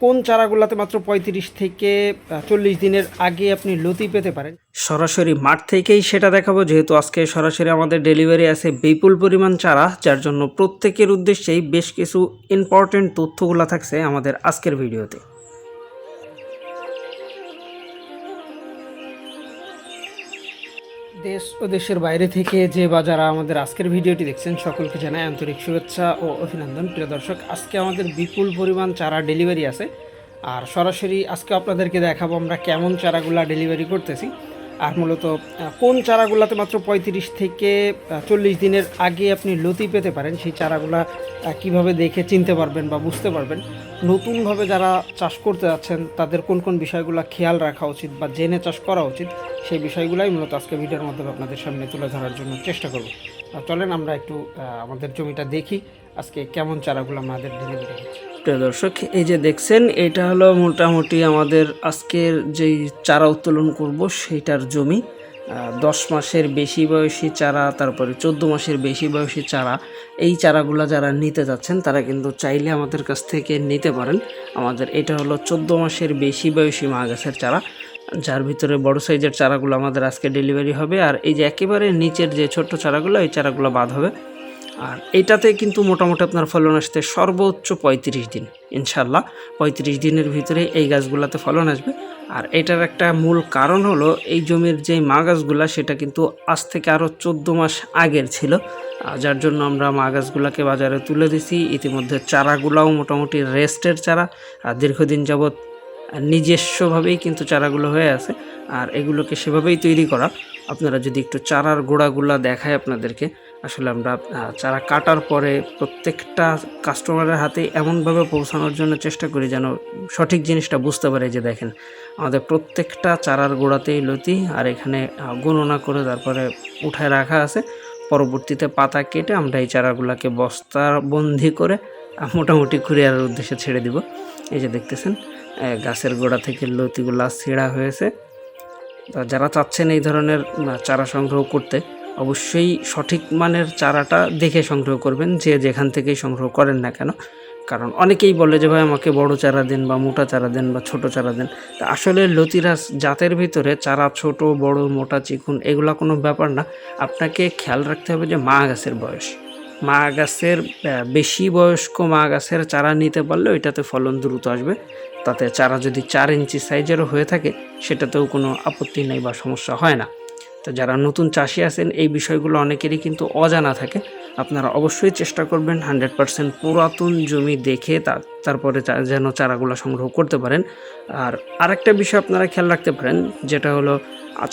কোন চারাগুলোতে মাত্র ৩৫ থেকে ৪০ দিনের আগে আপনি লতি পেতে পারেন সরাসরি মাঠ থেকেই সেটা দেখাবো, যেহেতু আজকে সরাসরি আমাদের ডেলিভারি আছে বিপুল পরিমাণ চারা, যার জন্য প্রত্যেকের উদ্দেশ্যেই বেশ কিছু ইম্পর্টেন্ট তথ্যগুলো থাকছে আমাদের আজকের ভিডিওতে। দেশ ও দেশের বাইরে থেকে যে বা যারা আমাদের আজকের ভিডিওটি দেখছেন সকলকে জানাই আন্তরিক শুভেচ্ছা ও অভিনন্দন। প্রিয় দর্শক, আজকে আমাদের বিপুল পরিমাণ চারা ডেলিভারি আছে, আর সরাসরি আজকে আপনাদেরকে দেখাবো আমরা কেমন চারাগুলা ডেলিভারি করতেছি, আর মূলত কোন চারাগুলাতে মাত্র ৩৫ থেকে ৪০ দিনের আগে আপনি লতি পেতে পারেন সেই চারাগুলা কিভাবে দেখে চিনতে পারবেন বা বুঝতে পারবেন। নতুনভাবে যারা চাষ করতে যাচ্ছেন তাদের কোন কোন বিষয়গুলো খেয়াল রাখা উচিত বা জেনে চাষ করা উচিত, সেই বিষয়গুলাই মূলত আজকে ভিডিওর মাধ্যমে আপনাদের সামনে তুলে ধরার জন্য চেষ্টা করব। চলেন আমরা একটু আমাদের জমিটা দেখি আজকে কেমন চারাগুলো আমাদের ডেলিভারি হচ্ছে। প্রিয় দর্শক, এই যে দেখছেন এটা হলো মোটামুটি আমাদের আজকের যেই চারা উত্তোলন করব সেইটার জমি। 10 মাসের বেশি বয়সী চারা, তারপরে 14 মাসের বেশি বয়সী চারা, এই চারাগুলো যারা নিতে যাচ্ছেন তারা কিন্তু চাইলে আমাদের কাছ থেকে নিতে পারেন। আমাদের এটা হলো 14 মাসের বেশি বয়সী মা গাছের চারা, যার ভিতরে বড় সাইজের চারাগুলো আমাদের আজকে ডেলিভারি হবে। আর এই যে একেবারে নিচের যে ছোট্ট চারাগুলো, এই চারাগুলো বাদ হবে। আর এটাতে কিন্তু মোটামুটি আপনার ফলন আসতে সর্বোচ্চ 35 দিন, ইনশাল্লাহ 35 দিনের ভিতরে এই গাছগুলোতে ফলন আসবে। আর এটার একটা মূল কারণ হলো এই জমির যে মা গাছগুলা সেটা কিন্তু আজ থেকে আরও 14 মাস আগের ছিল, যার জন্য আমরা মা গাছগুলাকে বাজারে তুলে দিছি। ইতিমধ্যে চারাগুলাও মোটামুটি রেস্টের চারা, দীর্ঘদিন যাবৎ নিজস্বভাবেই কিন্তু চারাগুলো হয়ে আছে, আর এগুলোকে সেভাবেই তৈরি করা। আপনারা যদি একটু চারার গোড়াগুলা দেখায় আপনাদেরকে, আসলে আমরা চারা কাটার পরে প্রত্যেকটা কাস্টমারের হাতে এমনভাবে পৌঁছানোর জন্য চেষ্টা করি যেন সঠিক জিনিসটা বুঝতে পারে। যে দেখেন আমাদের প্রত্যেকটা চারার গোড়াতেই লতি, আর এখানে গণনা করে তারপরে উঠায় রাখা আছে। পরবর্তীতে পাতা কেটে আমরা এই চারাগুলোকে বস্তাবন্দি করে মোটামুটি কুরিয়ারের উদ্দেশ্যে ছেড়ে দিব। এই যে দেখতেছেন গাছের গোড়া থেকে লতিগুলা ছেঁড়া হয়েছে। যারা চাচ্ছেন এই ধরনের চারা সংগ্রহ করতে, অবশ্যই সঠিক মানের চারাটা দেখে সংগ্রহ করবেন, যে যেখান থেকেই সংগ্রহ করেন না কেন। কারণ অনেকেই বলে যে ভাই আমাকে বড় চারা দেন বা মোটা চারা দেন বা ছোট চারা দেন। তা আসলে লতিরাজ জাতের ভিতরে চারা ছোট বড় মোটা চিকুন এগুলা কোনো ব্যাপার না। আপনাকে খেয়াল রাখতে হবে যে মা গাছের বয়স, মা গাছের বেশি বয়স্ক মা গাছের চারা নিতে পারলে ওইটাতে ফলন দ্রুত আসবে। তাতে চারা যদি 4 ইঞ্চি সাইজেরও হয়ে থাকে সেটাতেও কোনো আপত্তি নেই বা সমস্যা হয় না। তো যারা নতুন চাষি আছেন এই বিষয়গুলো অনেকেরই কিন্তু অজানা থাকে। আপনারা অবশ্যই চেষ্টা করবেন 100% পুরাতন জমি দেখে তারপরে যেন চারাগুলো সংগ্রহ করতে পারেন। আর আরেকটা বিষয় আপনারা খেয়াল রাখতে পারেন, যেটা হলো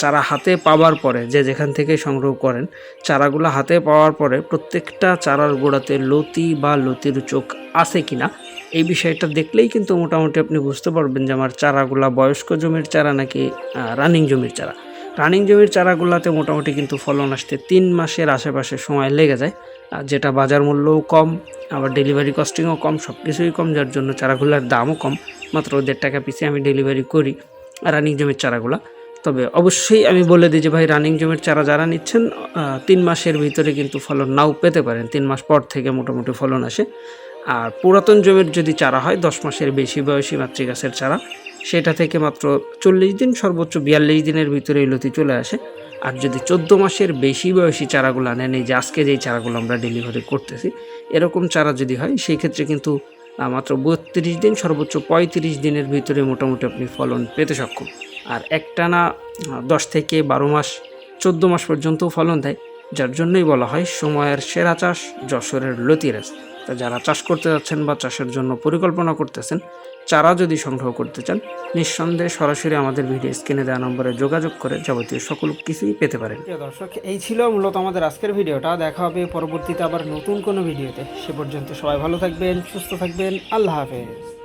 চারা হাতে পাওয়ার পরে, যে যেখান থেকে সংগ্রহ করেন চারাগুলো হাতে পাওয়ার পরে প্রত্যেকটা চারার গোড়াতে লতি বা লতির চোখ আছে কিনা, এই বিষয়টা দেখলেই কিন্তু মোটামুটি আপনি বুঝতে পারবেন যে আমার চারাগুলা বয়স্ক জমির চারা নাকি রানিং জমির চারা। রানিং জমির চারাগুলোতে মোটামুটি কিন্তু ফলন আসতে 3 মাসের আশেপাশে সময় লেগে যায়, যেটা বাজার মূল্যও কম, আবার ডেলিভারি কস্টিংও কম, সব কিছুই কম, যার জন্য চারাগুলোর দামও কম। মাত্র 1.5 টাকা পিসে আমি ডেলিভারি করি রানিং জমির চারাগুলো। তবে অবশ্যই আমি বলে দিই যে ভাই রানিং জমির চারা যারা নিচ্ছেন 3 মাসের ভিতরে কিন্তু ফলন নাও পেতে পারেন, 3 মাস পর থেকে মোটামুটি ফলন আসে। আর পুরাতন জমির যদি চারা হয় 10 মাসের বেশি বয়সী মাতৃগাছের চারা, সেটা থেকে মাত্র 40 দিন সর্বোচ্চ 42 দিনের ভিতরে লতি চলে আসে। আর যদি 14 মাসের বেশি বয়সী চারাগুলো নেন, এই যে আজকে যেই চারাগুলো আমরা ডেলিভারি করতেছি এরকম চারা যদি হয়, সেই ক্ষেত্রে কিন্তু মাত্র 32 দিন সর্বোচ্চ 35 দিনের ভিতরে মোটামুটি আপনি ফলন পেতে সক্ষম। আর একটানা 10 থেকে 12 মাস 14 মাস পর্যন্ত ফলন দেয়, যার জন্যই বলা হয় সময়ের সেরা চাষ যশোরের লতিরাজ। তা যারা চাষ করতে যাচ্ছেন বা চাষের জন্য পরিকল্পনা করতেছেন, চারা যদি সংগ্রহ করতে চান, নিঃসন্দেহে সরাসরি আমাদের ভিডিও স্ক্রিনে দেওয়া নম্বরে যোগাযোগ করে যাবতীয় সকল কিছুই পেতে পারেন। প্রিয় দর্শক, এই ছিল মূলত আমাদের আজকের ভিডিওটা। দেখা হবে পরবর্তীতে আবার নতুন কোনো ভিডিওতে। সে পর্যন্ত সবাই ভালো থাকবেন, সুস্থ থাকবেন। আল্লাহ হাফেজ।